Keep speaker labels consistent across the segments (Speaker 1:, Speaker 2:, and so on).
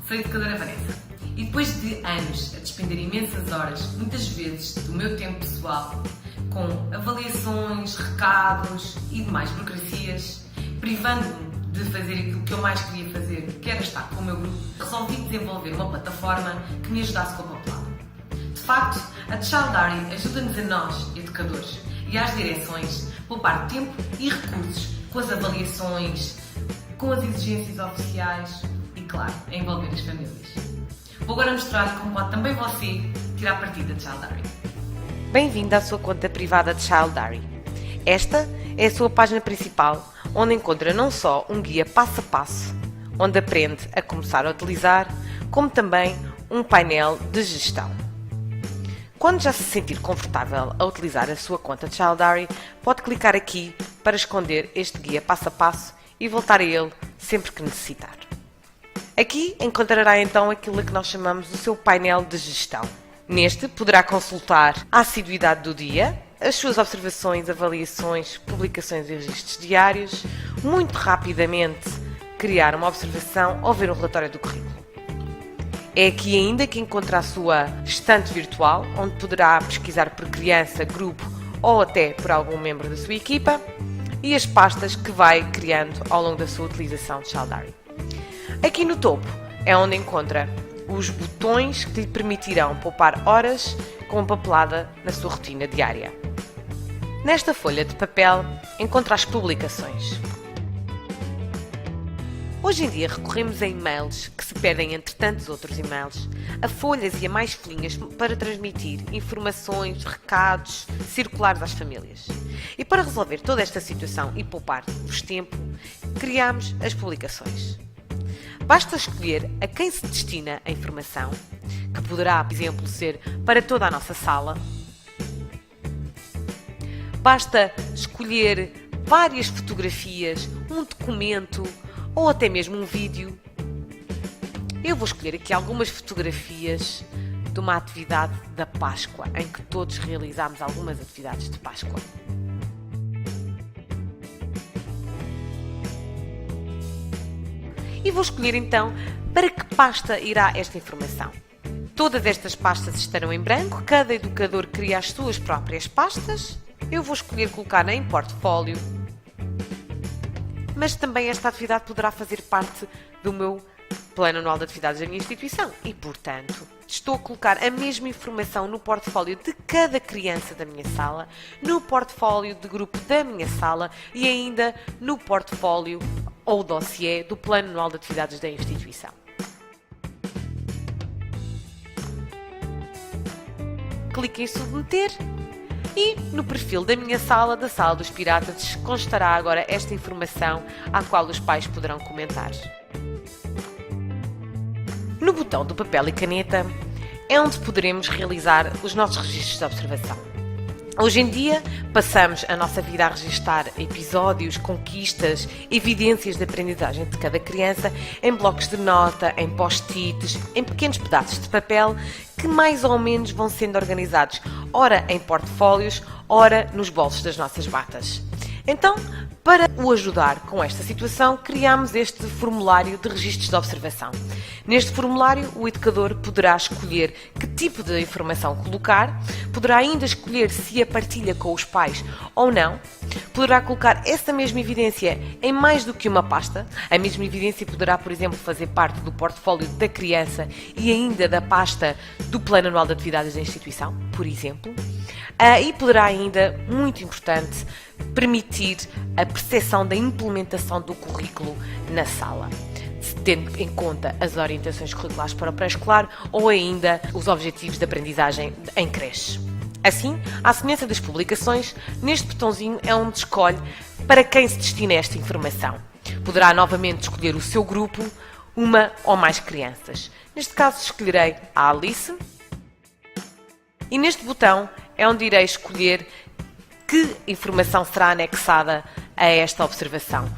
Speaker 1: Sou a educadora Vanessa e depois de anos a despender imensas horas, muitas vezes do meu tempo pessoal, com avaliações, recados e demais burocracias, privando-me de fazer aquilo que eu mais queria fazer, que era estar com o meu grupo, resolvi desenvolver uma plataforma que me ajudasse com a papelada. De facto, a Childary ajuda-nos a nós, educadores, e às direções, poupar tempo e recursos com as avaliações, com as exigências oficiais e, claro, a envolver as famílias. Vou agora mostrar como pode também você tirar partido da Childary.
Speaker 2: Bem-vindo à sua conta privada de Childary. Esta é a sua página principal, onde encontra não só um guia passo a passo, onde aprende a começar a utilizar, como também um painel de gestão. Quando já se sentir confortável a utilizar a sua conta de Childary, pode clicar aqui para esconder este guia passo a passo e voltar a ele sempre que necessitar. Aqui encontrará então aquilo que nós chamamos do seu painel de gestão. Neste poderá consultar a assiduidade do dia, as suas observações, avaliações, publicações e registros diários, muito rapidamente criar uma observação ou ver um relatório do currículo. É aqui ainda que encontra a sua estante virtual, onde poderá pesquisar por criança, grupo ou até por algum membro da sua equipa, e as pastas que vai criando ao longo da sua utilização de Childary. Aqui no topo é onde encontra os botões que lhe permitirão poupar horas com a papelada na sua rotina diária. Nesta folha de papel encontra as publicações. Hoje em dia recorremos a e-mails que se perdem entre tantos outros e-mails, a folhas e a mais folhinhas para transmitir informações, recados, circulares às famílias. E para resolver toda esta situação e poupar-vos tempo, criamos as publicações. Basta escolher a quem se destina a informação, que poderá, por exemplo, ser para toda a nossa sala. Basta escolher várias fotografias, um documento ou até mesmo um vídeo. Eu vou escolher aqui algumas fotografias de uma atividade da Páscoa, em que todos realizámos algumas atividades de Páscoa. E vou escolher então para que pasta irá esta informação. Todas estas pastas estarão em branco, cada educador cria as suas próprias pastas. Eu vou escolher colocar em portfólio, mas também esta atividade poderá fazer parte do meu plano anual de atividades da minha instituição e, portanto, estou a colocar a mesma informação no portfólio de cada criança da minha sala, no portfólio de grupo da minha sala e ainda no portfólio ou dossiê do plano anual de atividades da instituição. Clique em submeter e no perfil da minha sala, da Sala dos Piratas, constará agora esta informação à qual os pais poderão comentar. No botão do papel e caneta é onde poderemos realizar os nossos registros de observação. Hoje em dia, passamos a nossa vida a registar episódios, conquistas, evidências de aprendizagem de cada criança em blocos de nota, em post-its, em pequenos pedaços de papel que mais ou menos vão sendo organizados, ora em portfólios, ora nos bolsos das nossas batas. Então, para o ajudar com esta situação, criamos este formulário de registros de observação. Neste formulário, o educador poderá escolher que tipo de informação colocar, poderá ainda escolher se a partilha com os pais ou não, poderá colocar essa mesma evidência em mais do que uma pasta. A mesma evidência poderá, por exemplo, fazer parte do portfólio da criança e ainda da pasta do Plano Anual de Atividades da instituição, por exemplo. E poderá ainda, muito importante, permitir a percepção da implementação do currículo na sala, tendo em conta as orientações curriculares para o pré-escolar ou ainda os objetivos de aprendizagem em creche. Assim, à semelhança das publicações, neste botãozinho é onde escolhe para quem se destina esta informação. Poderá novamente escolher o seu grupo, uma ou mais crianças. Neste caso, escolherei a Alice. E neste botão é onde irei escolher que informação será anexada a esta observação.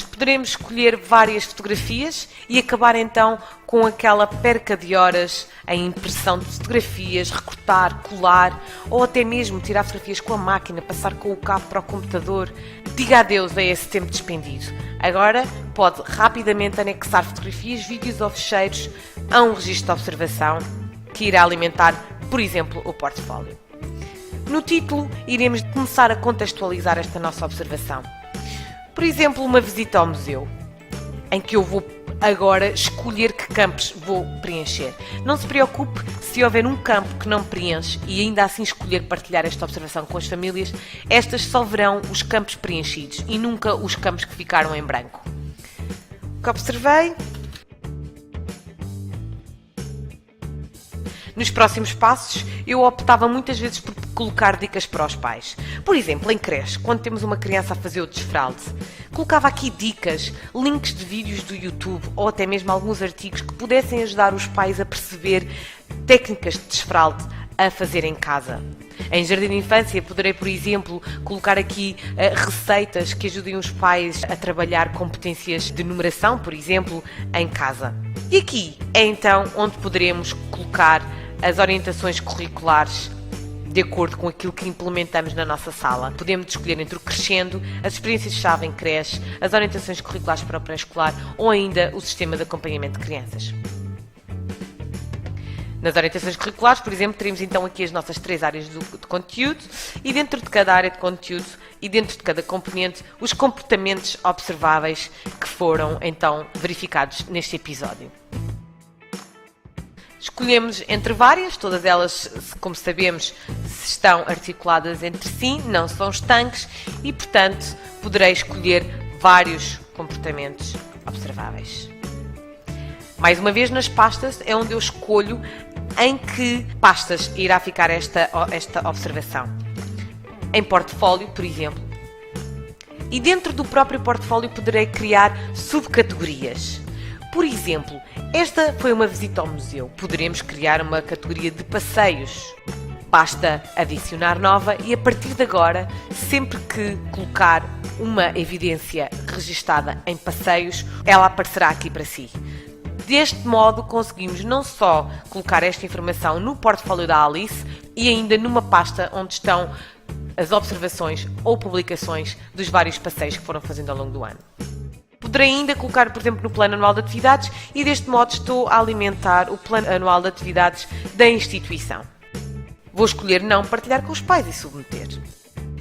Speaker 2: poderemos escolher várias fotografias e acabar então com aquela perca de horas em impressão de fotografias, recortar, colar ou até mesmo tirar fotografias com a máquina, passar com o cabo para o computador. Diga adeus a esse tempo despendido. Agora pode rapidamente anexar fotografias, vídeos ou ficheiros a um registro de observação que irá alimentar, por exemplo, o portfólio. No título, iremos começar a contextualizar esta nossa observação. Por exemplo, uma visita ao museu, em que eu vou agora escolher que campos vou preencher. Não se preocupe se houver um campo que não preenche e ainda assim escolher partilhar esta observação com as famílias, estas só verão os campos preenchidos e nunca os campos que ficaram em branco. O que observei? Nos próximos passos, eu optava muitas vezes por colocar dicas para os pais. Por exemplo, em creche, quando temos uma criança a fazer o desfralde, colocava aqui dicas, links de vídeos do YouTube ou até mesmo alguns artigos que pudessem ajudar os pais a perceber técnicas de desfralde a fazer em casa. Em jardim de infância poderei, por exemplo, colocar aqui receitas que ajudem os pais a trabalhar competências de numeração, por exemplo, em casa. E aqui é então onde poderemos colocar as orientações curriculares de acordo com aquilo que implementamos na nossa sala. Podemos escolher entre o crescendo, as experiências-chave em creche, as orientações curriculares para o pré-escolar ou ainda o sistema de acompanhamento de crianças. Nas orientações curriculares, por exemplo, teremos então aqui as nossas 3 áreas de conteúdo e dentro de cada área de conteúdo e dentro de cada componente, os comportamentos observáveis que foram então verificados neste episódio. Escolhemos entre várias, todas elas, como sabemos, estão articuladas entre si, não são estanques e, portanto, poderei escolher vários comportamentos observáveis. Mais uma vez, nas pastas é onde eu escolho em que pastas irá ficar esta observação. Em portfólio, por exemplo. E dentro do próprio portfólio poderei criar subcategorias. Por exemplo, esta foi uma visita ao museu. Poderemos criar uma categoria de passeios. Basta adicionar nova e a partir de agora, sempre que colocar uma evidência registada em passeios, ela aparecerá aqui para si. Deste modo, conseguimos não só colocar esta informação no portfólio da Alice e ainda numa pasta onde estão as observações ou publicações dos vários passeios que foram fazendo ao longo do ano. Poderei ainda colocar, por exemplo, no plano anual de atividades e deste modo estou a alimentar o plano anual de atividades da instituição. Vou escolher não partilhar com os pais e submeter.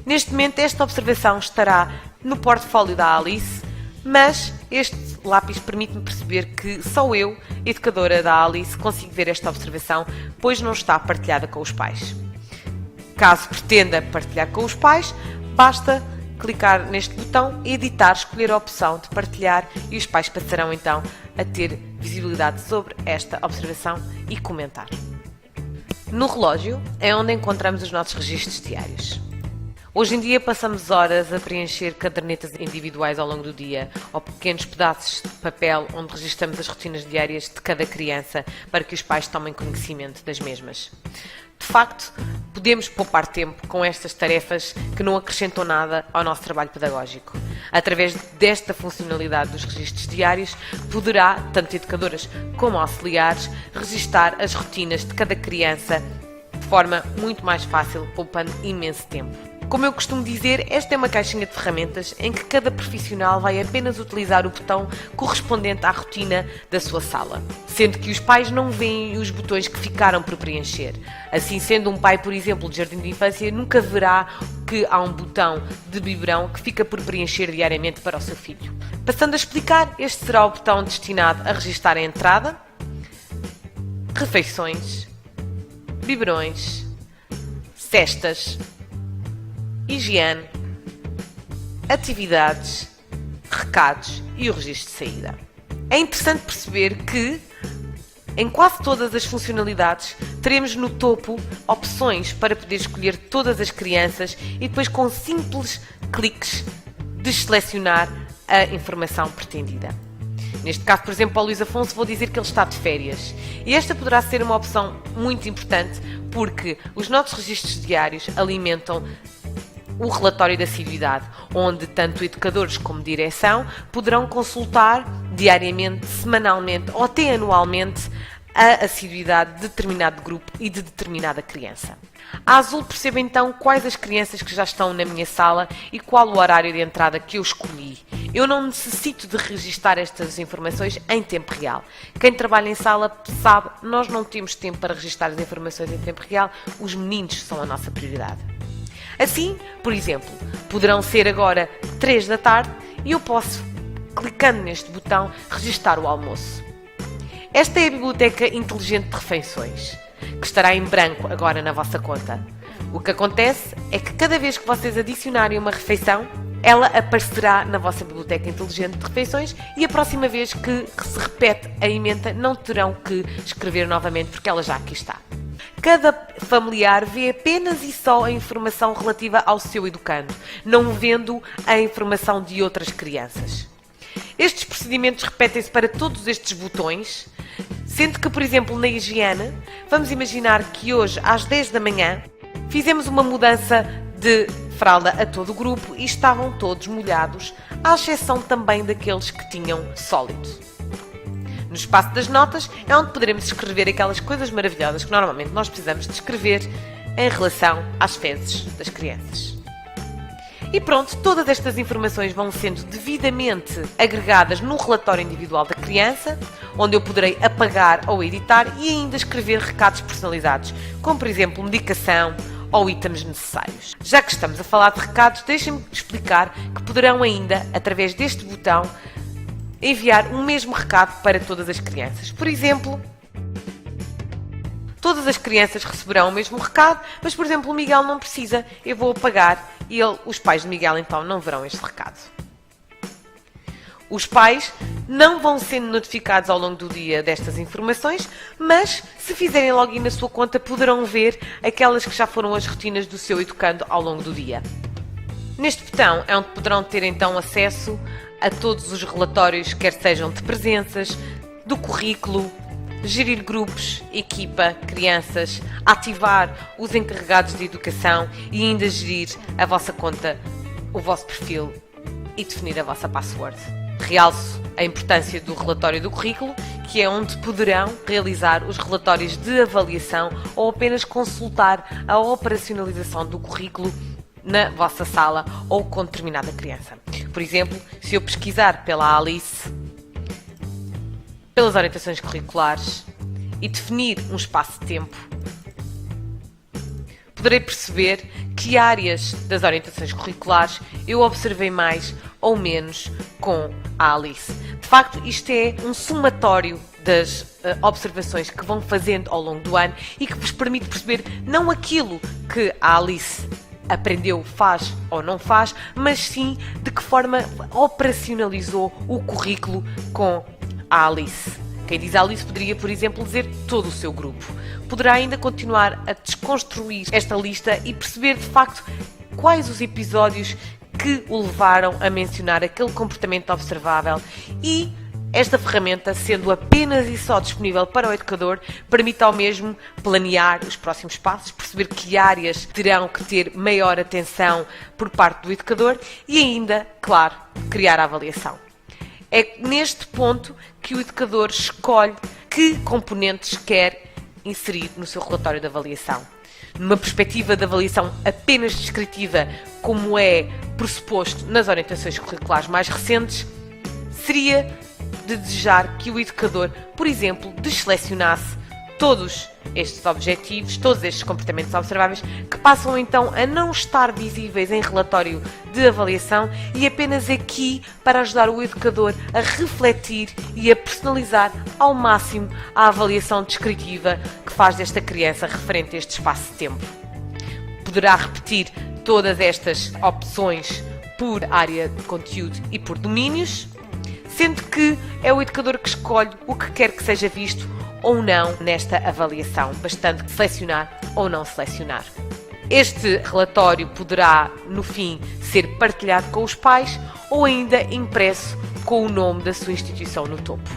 Speaker 2: Neste momento, esta observação estará no portfólio da Alice, mas este lápis permite-me perceber que só eu, educadora da Alice, consigo ver esta observação, pois não está partilhada com os pais. Caso pretenda partilhar com os pais, basta clicar neste botão, editar, escolher a opção de partilhar e os pais passarão então a ter visibilidade sobre esta observação e comentar. No relógio é onde encontramos os nossos registros diários. Hoje em dia passamos horas a preencher cadernetas individuais ao longo do dia ou pequenos pedaços de papel onde registramos as rotinas diárias de cada criança para que os pais tomem conhecimento das mesmas. De facto, podemos poupar tempo com estas tarefas que não acrescentam nada ao nosso trabalho pedagógico. Através desta funcionalidade dos registros diários, poderá, tanto educadoras como auxiliares, registar as rotinas de cada criança de forma muito mais fácil, poupando imenso tempo. Como eu costumo dizer, esta é uma caixinha de ferramentas em que cada profissional vai apenas utilizar o botão correspondente à rotina da sua sala, sendo que os pais não veem os botões que ficaram por preencher. Assim, sendo um pai, por exemplo, de jardim de infância, nunca verá que há um botão de biberão que fica por preencher diariamente para o seu filho. Passando a explicar, este será o botão destinado a registar a entrada, refeições, biberões, cestas, higiene, atividades, recados e o registro de saída. É interessante perceber que, em quase todas as funcionalidades, teremos no topo opções para poder escolher todas as crianças e depois com simples cliques desselecionar a informação pretendida. Neste caso, por exemplo, ao Luís Afonso, vou dizer que ele está de férias. E esta poderá ser uma opção muito importante porque os nossos registros diários alimentam o relatório de assiduidade, onde tanto educadores como direção poderão consultar diariamente, semanalmente ou até anualmente a assiduidade de determinado grupo e de determinada criança. A Azul percebe então quais as crianças que já estão na minha sala e qual o horário de entrada que eu escolhi. Eu não necessito de registar estas informações em tempo real. Quem trabalha em sala sabe, nós não temos tempo para registar as informações em tempo real, os meninos são a nossa prioridade. Assim, por exemplo, poderão ser agora 3 da tarde e eu posso, clicando neste botão, registar o almoço. Esta é a biblioteca inteligente de refeições, que estará em branco agora na vossa conta. O que acontece é que cada vez que vocês adicionarem uma refeição, ela aparecerá na vossa biblioteca inteligente de refeições e a próxima vez que se repete a emenda não terão que escrever novamente porque ela já aqui está. Cada familiar vê apenas e só a informação relativa ao seu educando, não vendo a informação de outras crianças. Estes procedimentos repetem-se para todos estes botões, sendo que, por exemplo, na higiene, vamos imaginar que hoje, às 10 da manhã, fizemos uma mudança de fralda a todo o grupo e estavam todos molhados, à exceção também daqueles que tinham sólido. No espaço das notas é onde poderemos escrever aquelas coisas maravilhosas que normalmente nós precisamos de escrever em relação às fezes das crianças. E pronto, todas estas informações vão sendo devidamente agregadas no relatório individual da criança, onde eu poderei apagar ou editar e ainda escrever recados personalizados, como por exemplo medicação ou itens necessários. Já que estamos a falar de recados, deixem-me explicar que poderão ainda, através deste botão, enviar um mesmo recado para todas as crianças. Por exemplo, todas as crianças receberão o mesmo recado, mas, por exemplo, o Miguel não precisa, eu vou apagar e os pais de Miguel então não verão este recado. Os pais não vão sendo notificados ao longo do dia destas informações, mas se fizerem login na sua conta poderão ver aquelas que já foram as rotinas do seu educando ao longo do dia. Neste botão é onde poderão ter então acesso a todos os relatórios, quer sejam de presenças, do currículo, gerir grupos, equipa, crianças, ativar os encarregados de educação e ainda gerir a vossa conta, o vosso perfil e definir a vossa password. Realço a importância do relatório do currículo, que é onde poderão realizar os relatórios de avaliação ou apenas consultar a operacionalização do currículo na vossa sala ou com determinada criança. Por exemplo, se eu pesquisar pela Alice, pelas orientações curriculares e definir um espaço de tempo, poderei perceber que áreas das orientações curriculares eu observei mais ou menos com a Alice. De facto, isto é um somatório das observações que vão fazendo ao longo do ano e que vos permite perceber não aquilo que a Alice aprendeu, faz ou não faz, mas sim de que forma operacionalizou o currículo com a Alice. Quem diz Alice poderia, por exemplo, dizer todo o seu grupo. Poderá ainda continuar a desconstruir esta lista e perceber de facto quais os episódios que o levaram a mencionar aquele comportamento observável e esta ferramenta, sendo apenas e só disponível para o educador, permite ao mesmo planear os próximos passos, perceber que áreas terão que ter maior atenção por parte do educador e ainda, claro, criar a avaliação. É neste ponto que o educador escolhe que componentes quer inserir no seu relatório de avaliação. Numa perspectiva de avaliação apenas descritiva, como é pressuposto nas orientações curriculares mais recentes, seria de desejar que o educador, por exemplo, desselecionasse todos estes objetivos, todos estes comportamentos observáveis, que passam então a não estar visíveis em relatório de avaliação e apenas aqui para ajudar o educador a refletir e a personalizar ao máximo a avaliação descritiva que faz desta criança referente a este espaço de tempo. Poderá repetir todas estas opções por área de conteúdo e por domínios, sendo que é o educador que escolhe o que quer que seja visto ou não nesta avaliação, bastante selecionar ou não selecionar. Este relatório poderá, no fim, ser partilhado com os pais ou ainda impresso com o nome da sua instituição no topo.